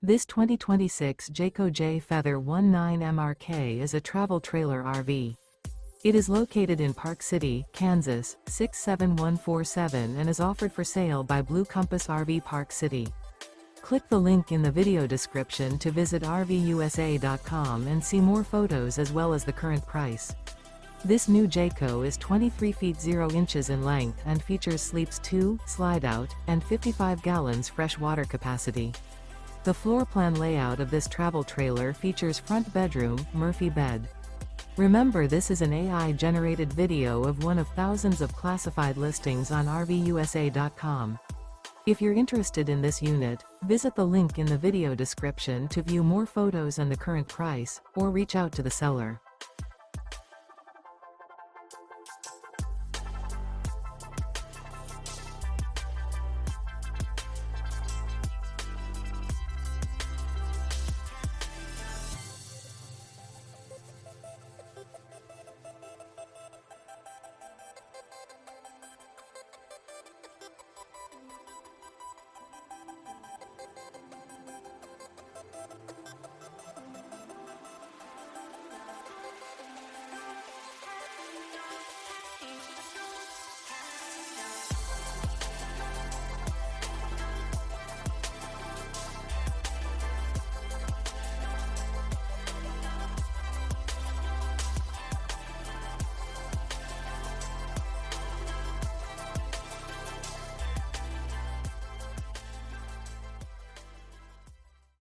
This 2026 Jayco Jay Feather 19MRK is a travel trailer RV. It is located in Park City, Kansas, 67147 and is offered for sale by Blue Compass RV Park City. Click the link in the video description to visit RVUSA.com and see more photos as well as the current price. This new Jayco is 23 feet 0 inches in length and features sleeps 2, Slideout, and 55 gallons fresh water capacity. The floor plan layout of this travel trailer features front bedroom, Murphy bed. Remember, this is an AI-generated video of one of thousands of classified listings on RVUSA.com. If you're interested in this unit, visit the link in the video description to view more photos and the current price, or reach out to the seller.